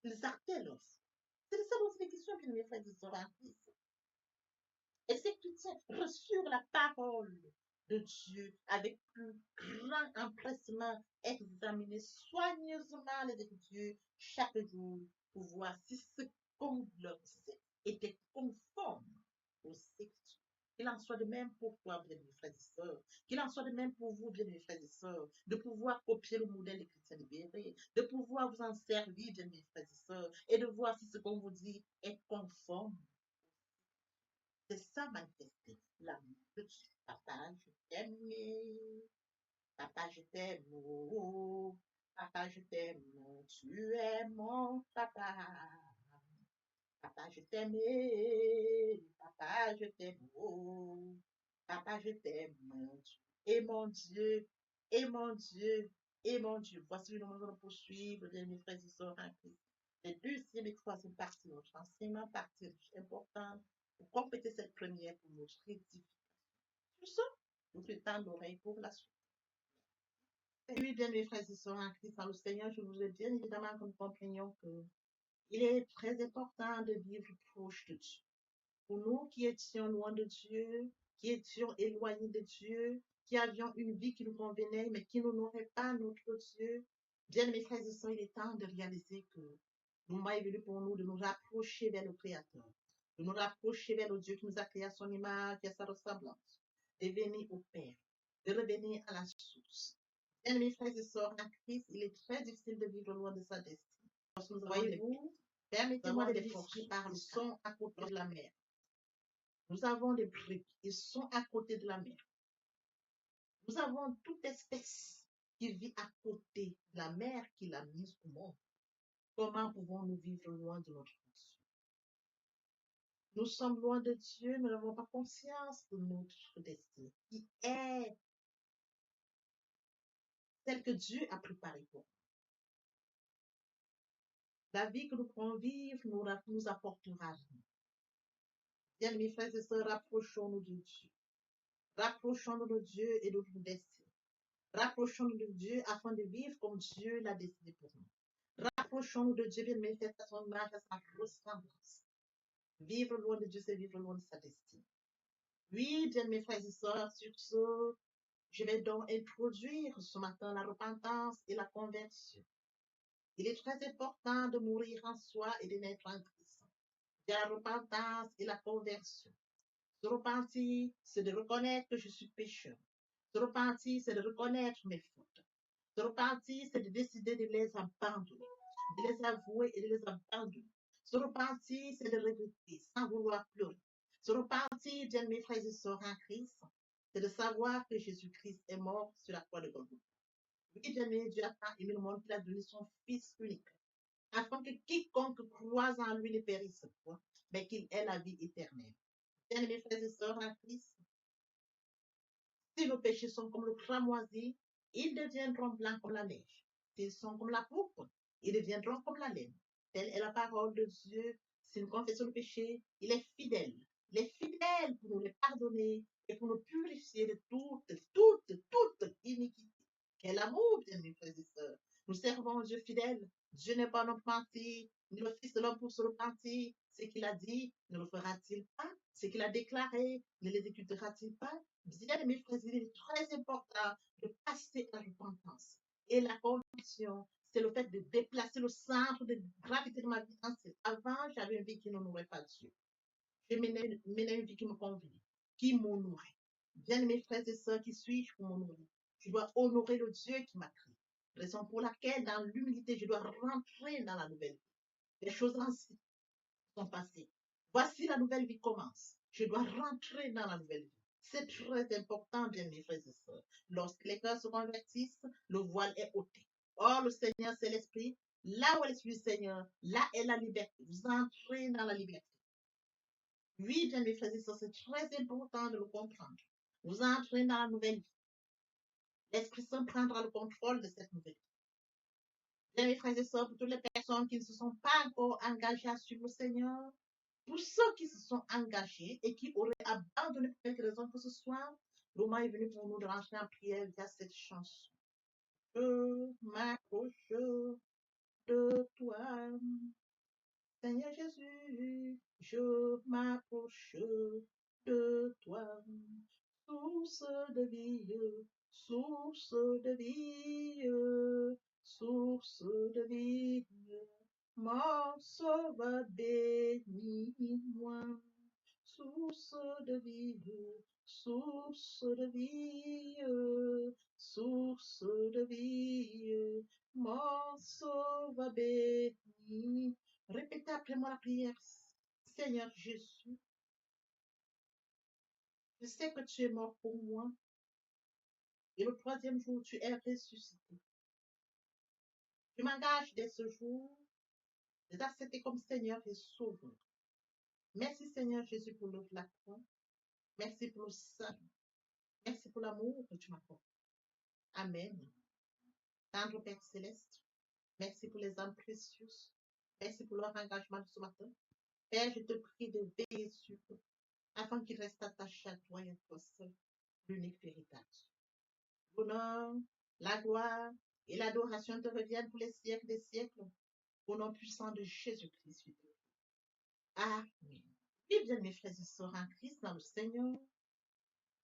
Ils actaient leur foi. C'est de ça dont il est question, bien mes frères et sœurs en Christ. Et ces chrétiens reçurent la parole de Dieu avec plus grand empressement, examiner soigneusement les Écritures chaque jour pour voir si ce qu'on leur disait était conforme aux Écritures. Qu'il en soit de même pour toi, bien-aimés frères et sœurs. Qu'il en soit de même pour vous, bien-aimés frères et sœurs, de pouvoir copier le modèle des chrétiens libérés, de pouvoir vous en servir, bien-aimés frères et sœurs, et de voir si ce qu'on vous dit est conforme. C'est ça manifester l'amour de Dieu. Papa, je t'aime. Papa, je t'aime. Oh, papa, je t'aime. Tu es mon papa. Papa, je t'aime. Papa, je t'aime. Oh, papa, je t'aime. Et mon Dieu, et mon Dieu, et mon Dieu. Voici le moment de poursuivre, mes frères et sœurs en Christ. Les deuxième et troisième parties de notre enseignement, partie importante pour compléter cette première pour notre édification. Sur ce, nous prétendons l'oreille pour la suite. Et oui, bien, mes frères et sœurs en Christ, dans le Seigneur, je vous ai bien évidemment que nous comprenions que il est très important de vivre proche de Dieu. Pour nous qui étions loin de Dieu, qui étions éloignés de Dieu, qui avions une vie qui nous convenait, mais qui n'honorait pas notre Dieu, bien, mes frères et sœurs, il est temps de réaliser que le moment est venu pour nous de nous rapprocher vers le Créateur, de nous rapprocher vers le Dieu qui nous a créé à son image et à sa ressemblance, de venir au Père, de revenir à la source. Bien, mes frères et sœurs, en Christ, il est très difficile de vivre loin de sa destinée. Voyez-vous, permettez-moi de l'esprit par le son à côté de la mer. Nous avons des briques, ils sont à côté de la mer. Nous avons toute espèce qui vit à côté de la mer qu'il a mise au monde. Comment pouvons-nous vivre loin de notre Dieu? Nous sommes loin de Dieu, nous n'avons pas conscience de notre destinée, qui est celle que Dieu a préparée pour nous. La vie que nous pourrons vivre nous apportera vie. Bien, mes frères et sœurs, rapprochons-nous de Dieu. Rapprochons-nous de Dieu et de notre destinée. Rapprochons-nous de Dieu afin de vivre comme Dieu l'a décidé pour nous. Rapprochons-nous de Dieu, bien mes frères, à son image, à sa ressemblance. Vivre loin de Dieu, c'est vivre loin de sa destinée. Oui, bien mes frères et sœurs, sur ce, je vais donc introduire ce matin la repentance et la conversion. Il est très important de mourir en soi et de naître en Christ. Il y a la repentance et la conversion. Se repentir, c'est de reconnaître que je suis pécheur. Se repentir, c'est de reconnaître mes fautes. Se repentir, c'est de décider de les abandonner, de les avouer et de les abandonner. Se repentir, c'est de regretter sans vouloir pleurer. Se repentir, bien mes frères et sœurs en Christ, c'est de savoir que Jésus-Christ est mort sur la croix de Golgotha. Oui, bien aimé, Dieu a tant aimé le monde qu'il a donné son Fils unique, afin que quiconque croise en lui ne périsse point, mais qu'il ait la vie éternelle. Bien mes frères et sœurs en Christ, si nos péchés sont comme le cramoisi, Ils deviendront blancs comme la neige. S'ils sont comme la pourpre, ils deviendront comme la laine. Telle est la parole de Dieu. Si nous confessons le péché, il est fidèle. Il est fidèle pour nous les pardonner et pour nous purifier de toute iniquité. Quel amour, bien mes frères et sœurs. Nous servons un Dieu fidèle. Dieu n'est pas notre menti, ni le Fils de l'homme pour se repentir. Ce qu'il a dit, ne le fera-t-il pas? Ce qu'il a déclaré, ne l'exécutera-t-il pas? Bien, mes frères, il est très important de passer à la repentance. Et la conviction, c'est le fait de déplacer le centre de gravité de ma vie entière. Avant, j'avais une vie qui n'honorait pas Dieu. Je menais une vie qui me convenait, qui m'honorait. Bien, mes frères et sœurs, qui suis-je pour m'honorer? Je dois honorer le Dieu qui m'a créé. Raison pour laquelle, dans l'humilité, je dois rentrer dans la nouvelle vie. Les choses anciennes sont passées. Voici la nouvelle vie commence. Je dois rentrer dans la nouvelle vie. C'est très important, bien mes frères et sœurs. Lorsque les cœurs se convertissent, le voile est ôté. Or, le Seigneur, c'est l'Esprit. Là où est l'Esprit du Seigneur, là est la liberté. Vous entrez dans la liberté. Oui, bien mes frères et sœurs, c'est très important de le comprendre. Vous entrez dans la nouvelle vie. L'Esprit Saint prendra le contrôle de cette nouvelle vie. Bien mes frères et sœurs, pour toutes les personnes qui ne se sont pas encore engagées à suivre le Seigneur, pour ceux qui se sont engagés et qui auraient abandonné pour quelque raison que ce soit, le moment est venu pour nous de rentrer en prière via cette chanson. Je m'approche de toi, Seigneur Jésus, je m'approche de toi, source de vie, source de vie, source de vie, mon sauveur bénis-moi, source de vie, source de vie, source de vie, mon sauveur bénis. Répétez après moi la prière. Seigneur Jésus, je sais que tu es mort pour moi et le troisième jour tu es ressuscité. Je m'engage dès ce jour de t'accepter comme Seigneur et Sauveur. Merci Seigneur Jésus pour l'œuvre de la croix. Merci pour le salut. Merci pour l'amour que tu m'accordes. Amen. Tendre Père Céleste, merci pour les âmes précieuses. Merci pour leur engagement de ce matin. Père, je te prie de veiller sur eux afin qu'ils restent attachés à toi et à toi seul, l'unique véritable. L'honneur, la gloire et l'adoration te reviennent pour les siècles des siècles, au nom puissant de Jésus-Christ. Amen. Et bien, mes frères et sœurs en Christ, dans le Seigneur,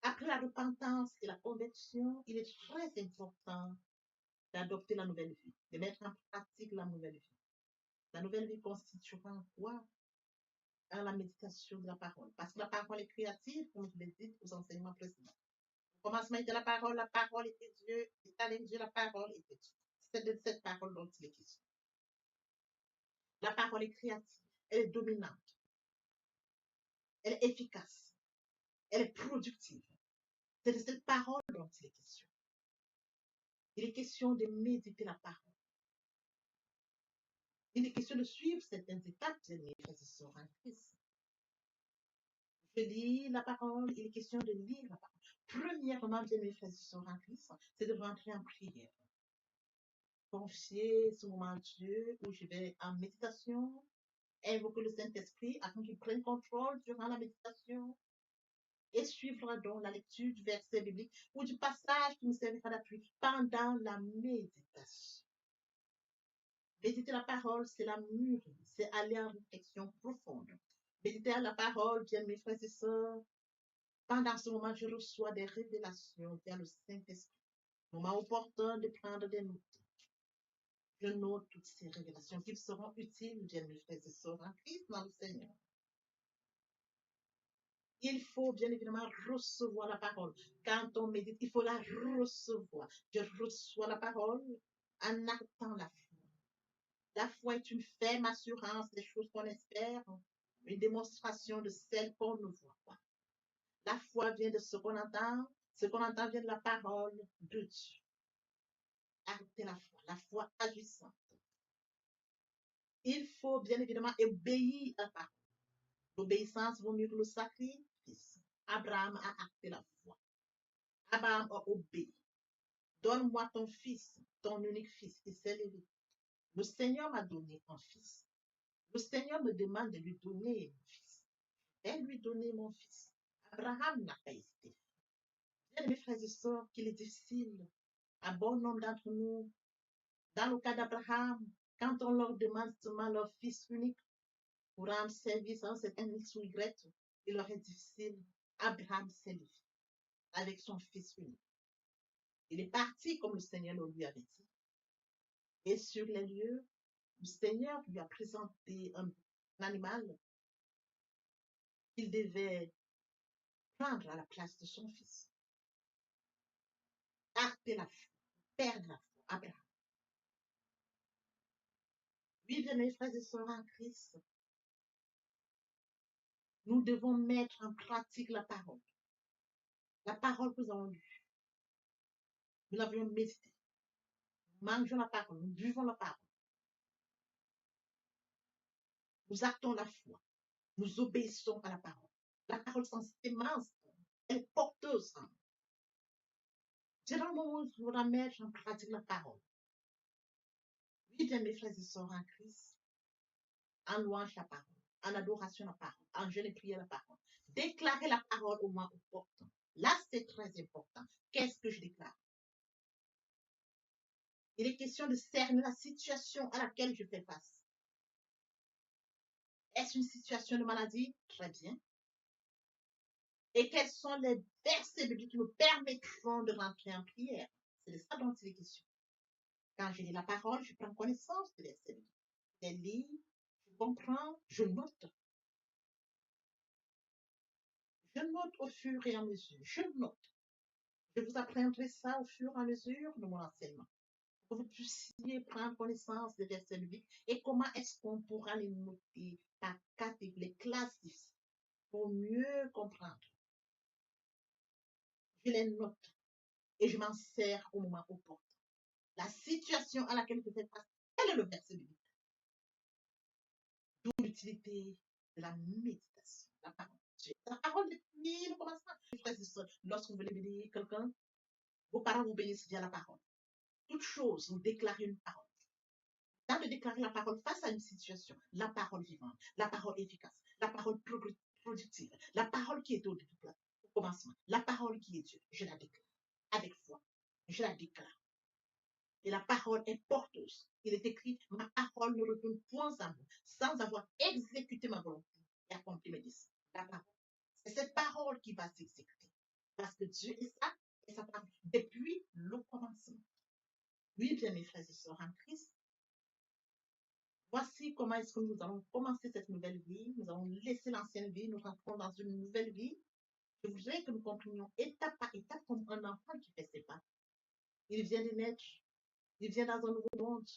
après la repentance et la conversion, il est très important d'adopter la nouvelle vie, de mettre en pratique la nouvelle vie. La nouvelle vie constituera quoi? La méditation de la parole. Parce que la parole est créative, comme je l'ai dit aux enseignements précédents. Au commencement était la parole était Dieu, et avec Dieu, la parole était Dieu. C'est de cette parole dont il est question. La parole est créative, elle est dominante, elle est efficace, elle est productive. C'est de cette parole dont il est question. Il est question de méditer la parole. Il est question de suivre certaines étapes de mes frères et sœurs en Christ. Je lis la parole, il est question de lire la parole. Premièrement, bien mes frères et sœurs en Christ, c'est de rentrer en prière. Confier ce moment à Dieu où je vais en méditation, invoquer le Saint-Esprit afin qu'il prenne contrôle durant la méditation et suivre donc la lecture du verset biblique ou du passage qui nous servira d'appui pendant la méditation. Méditer la parole, c'est la mûrir, c'est aller en réflexion profonde. Méditer la parole, bien mes frères et sœurs, pendant ce moment, je reçois des révélations via le Saint-Esprit. Moment opportun de prendre des notes. Je note toutes ces révélations qui seront utiles, bien mes frères et sœurs, en Christ dans le Seigneur. Il faut bien évidemment recevoir la parole. Quand on médite, il faut la recevoir. Je reçois la parole en actant la foi. La foi est une ferme assurance des choses qu'on espère, une démonstration de celles qu'on ne voit pas. La foi vient de ce qu'on entend vient de la parole de Dieu. Arrêtez la foi agissante. Il faut bien évidemment obéir à la parole. L'obéissance vaut mieux que le sacrifice. Abraham a acté la foi. Abraham a obéi. donne-moi ton fils, ton unique fils. Il s'est levé. Le Seigneur m'a donné un fils. Le Seigneur me demande de lui donner mon fils. Je vais lui donner mon fils. Abraham n'a pas hésité. Bien, mes frères et sœurs, qu'il est difficile. Un bon nombre d'entre nous, dans le cas d'Abraham, quand on leur demande seulement leur fils unique pour rendre service à un certain X ou Y, il leur est difficile. Abraham s'est levé avec son fils unique. Il est parti comme le Seigneur le lui avait dit. Et sur les lieux, le Seigneur lui a présenté un animal qu'il devait prendre à la place de son fils. Arrêter la foi, perdre la foi. Abraham. Oui, bien mes frères et sœurs en Christ, nous devons mettre en pratique la parole. La parole que nous avons lue. Nous l'avions médité. Nous mangeons la parole, nous buvons la parole. Nous actons la foi. Nous obéissons à la parole. La parole sans sémence, elle est porteuse. C'est dans le moment où il faudra mettre en pratique la parole. Oui, bien mes frères et sœurs en Christ, en louange la parole, en adoration la parole, en jeûne et prière la parole. Déclarer la parole au moins opportun. Là, c'est très important. Qu'est-ce que je déclare? Il est question de cerner la situation à laquelle je fais face. Est-ce une situation de maladie? Très bien. Et quels sont les versets bibliques qui me permettront de rentrer en prière? C'est de ça dont il est question. Quand je lis la parole, je prends connaissance des versets bibliques. Je les lis, je comprends, je note. Je note au fur et à mesure. Je note. Je vous apprendrai ça au fur et à mesure de mon enseignement. Pour que vous puissiez prendre connaissance des versets bibliques et comment est-ce qu'on pourra les noter par catégorie, les classifier pour mieux comprendre. Je les note et je m'en sers au moment opportun. La situation à laquelle je fais face, quel est le verset biblique? D'où l'utilité de la méditation, la parole de Dieu. La parole depuis le commencement. Lorsque vous voulez bénir quelqu'un, vos parents vous bénissent via la parole. Toute chose, vous déclarez une parole. Dans de déclarer la parole face à une situation, la parole vivante, la parole efficace, la parole productive, la parole qui est au commencement, la parole qui est Dieu, je la déclare avec foi. Je la déclare. Et la parole est porteuse. Il est écrit, ma parole ne retourne point à moi, sans avoir exécuté ma volonté et accompli mes désirs. La parole. C'est cette parole qui va s'exécuter. Parce que Dieu est ça, et sa parole, depuis le commencement. Oui, bien mes frères et sœurs en Christ, voici comment est-ce que nous allons commencer cette nouvelle vie. Nous allons laisser l'ancienne vie, nous rentrons dans une nouvelle vie. Je voudrais que nous comprenions étape par étape comme un enfant qui fait ses pas. Il vient de naître. Il vient dans un nouveau monde.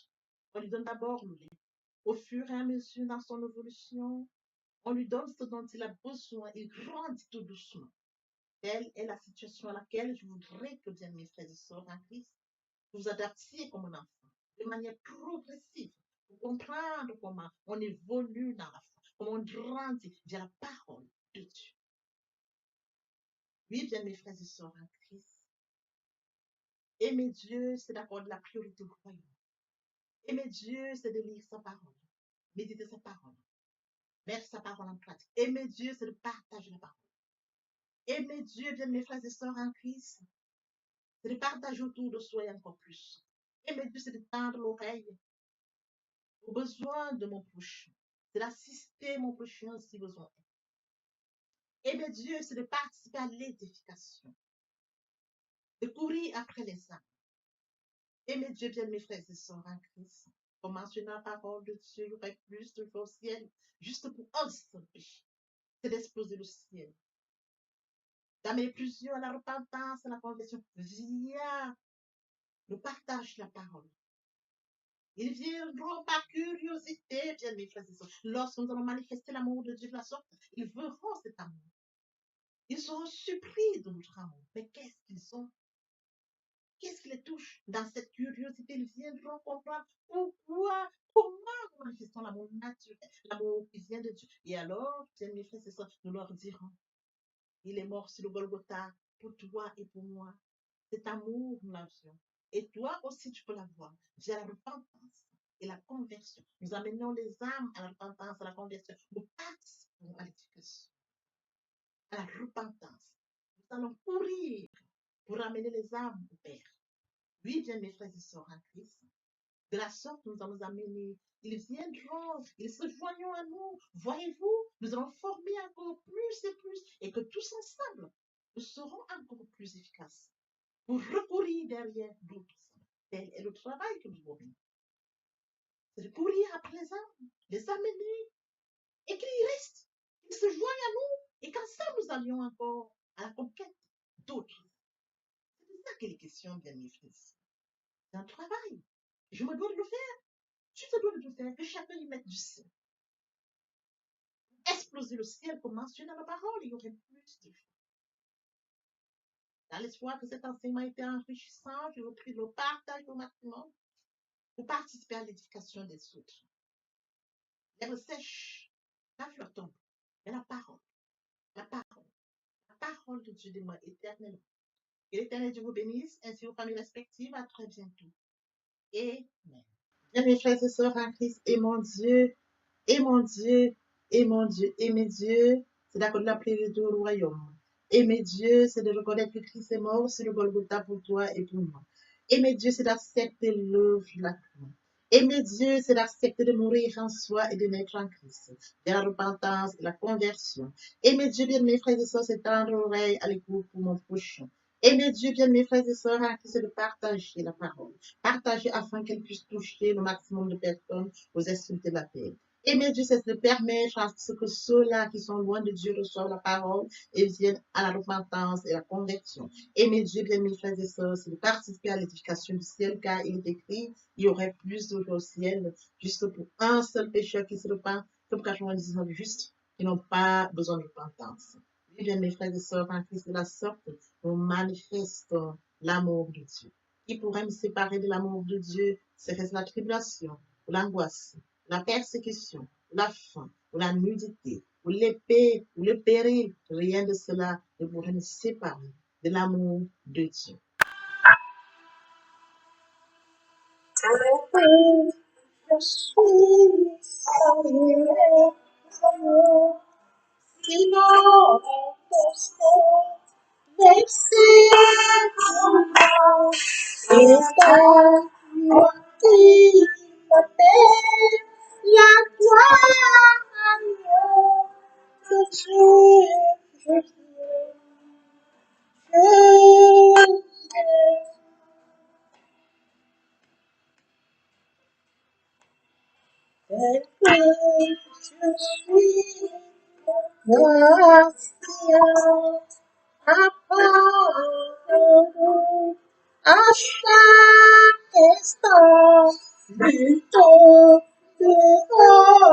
On lui donne d'abord le lait. Au fur et à mesure dans son évolution, on lui donne ce dont il a besoin. Il grandit tout doucement. Telle est la situation à laquelle je voudrais que, bien mes frères et sœurs en Christ, vous vous adaptiez comme un enfant, de manière progressive, pour comprendre comment on évolue dans la foi, comment on grandit via la parole de Dieu. Oui, bien mes frères et sœurs en Christ, aimer Dieu, c'est d'accorder la priorité au royaume. Aimer Dieu, c'est de lire sa parole, méditer sa parole, mettre sa parole en pratique. Aimer Dieu, c'est de partager la parole. Aimer Dieu, bien mes frères et sœurs en Christ, c'est de partager autour de soi et encore plus. Aimer Dieu, c'est de tendre l'oreille aux besoins de mon prochain. C'est d'assister mon prochain si besoin est. Aimer Dieu, c'est de participer à l'édification, de courir après les âmes. Aimer Dieu, bien mes frères et sœurs en Christ. Pour mentionner la parole de Dieu, il y aurait plus de au ciel, juste pour un seul péché. C'est d'exploser le ciel. D'amener plusieurs à la repentance, à la conversion, via le partage de la parole. Ils viendront par curiosité, bien mes frères et sœurs. Lorsque nous allons manifester l'amour de Dieu de la sorte, ils verront cet amour. Ils seront surpris de notre amour. Mais qu'est-ce qu'ils ont? Qu'est-ce qui les touche? Dans cette curiosité, ils viendront comprendre pourquoi, comment nous manifestons l'amour naturel, l'amour qui vient de Dieu. Et alors, bien mes frères et sœurs, nous leur dirons, il est mort sur le Golgotha pour toi et pour moi. Cet amour, nous l'avions. Et toi aussi, tu peux l'avoir. J'ai la repentance et la conversion. Nous amenons les âmes à la repentance, à la conversion. Nous participons à l'éducation, à la repentance. Nous allons courir pour amener les âmes au Père. Oui, bien mes frères et sœurs en Christ. De la sorte, nous allons amener. Ils viendront, ils se joignent à nous. Voyez-vous, nous allons former encore plus et que tous ensemble, nous serons encore plus efficaces pour recourir derrière d'autres. Tel est le travail que nous avons. C'est de courir après les âmes, les amener, et qu'ils restent, qu'ils se joignent à nous, et qu'ensemble nous allions encore à la conquête d'autres. C'est ça qu'il est question, bien mes frères. C'est un travail. Je me dois de le faire. Tu te dois de le faire, que chacun y mette du sien. Exploser le ciel pour mentionner la parole, il y aurait plus de choses. Dans l'espoir que cet enseignement était enrichissant, je vous prie de le partager au maximum pour participer à l'édification des autres. L'herbe sèche, la fleur tombe, mais la parole de Dieu demeure éternellement. Que l'Éternel Dieu vous bénisse, ainsi vos familles respectives. À très bientôt. Amen. Bien, mes frères et sœurs en Christ, et mon Dieu, et mon Dieu, et mon Dieu, et mes dieux, c'est d'accorder la prière au royaume. Et mes dieux, c'est de reconnaître que Christ est mort sur le Golgotha pour toi et pour moi. Et mes dieux, c'est d'accepter l'œuvre de la croix. Et mes dieux, c'est d'accepter de mourir en soi et de naître en Christ, de la repentance et la conversion. Et mes dieux, bien mes frères et sœurs, c'est tendre l'oreille à l'écoute pour mon prochain. Et mes dieux, bien mes frères et sœurs, en Christ, c'est de partager la parole. Partager afin qu'elle puisse toucher le maximum de personnes aux extrémités de la terre. Et mes dieux, c'est de permettre à ce que ceux-là qui sont loin de Dieu reçoivent la parole et viennent à la repentance et à la conversion. Et mes dieux, bien mes frères et sœurs, c'est de participer à l'édification du ciel, car il est écrit, il y aurait plus d'eau au ciel, juste pour un seul pécheur qui se repent, que pour 99 justes qui n'ont pas besoin de repentance. Et bien mes frères et sœurs, en Christ de la sorte, nous manifestons l'amour de Dieu. Qui pourrait me séparer de l'amour de Dieu? Serait-ce la tribulation, ou l'angoisse, la persécution, la faim, ou la nudité, ou l'épée, ou le péril? Rien de cela ne pourrait nous séparer de l'amour de Dieu. Je suis sinon, et la gloire de Dieu, à chaque instant, plutôt de représenter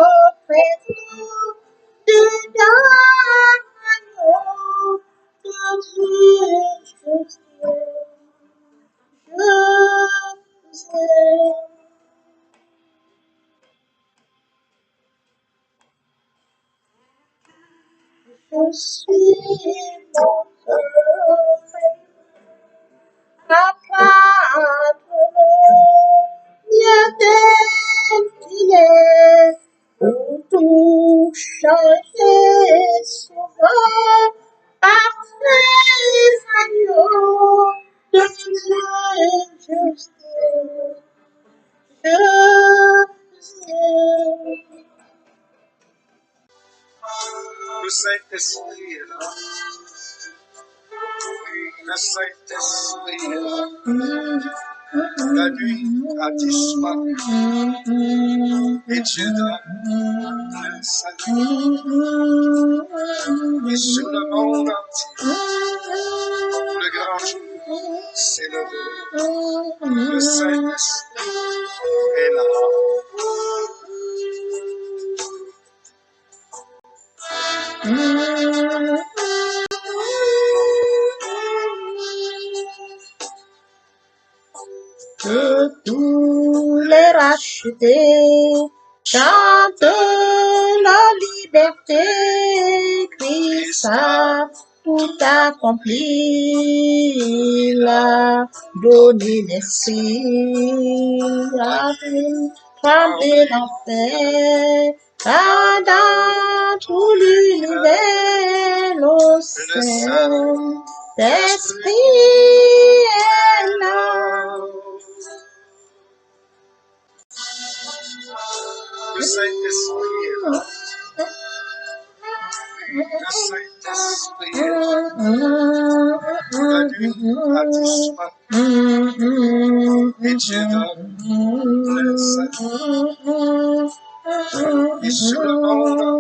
de l'agneau de Dieu, je suis mon pour tout changer souvent parfait agneau de Dieu juste. Le Saint-Esprit est là. Le Saint-Esprit est là. La nuit a disparu et Dieu donne le salut. Et sur le monde entier, le grand jour s'est levé. Le Saint-Esprit est là. Que tous les rachetés chantent la liberté, Christ a tout accompli, il a donné l'esprit, a tremblé l'enfer, car dans tout l'univers, le Saint-Esprit est là. Le Saint-Esprit est là. Le Saint-Esprit est là. La nuit a disparu et Dieu donne le salut. Et sur le monde,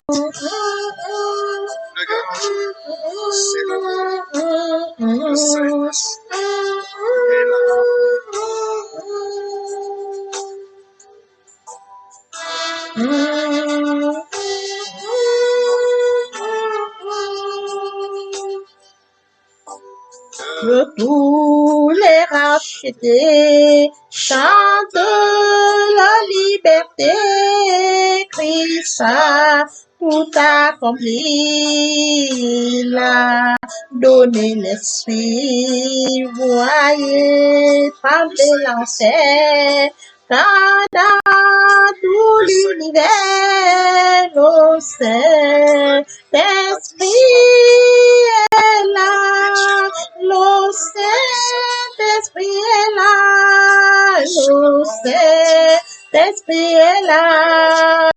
le grand jour s'est levé. Le Saint-Esprit est là. Que tous les rachetés chantent la liberté, Christ a tout accompli, il a donné l'esprit, voyez trembler l'enfer, car dans tout l'univers, le Saint-Esprit est là. Le Saint-Esprit est là, le Saint-Esprit est là.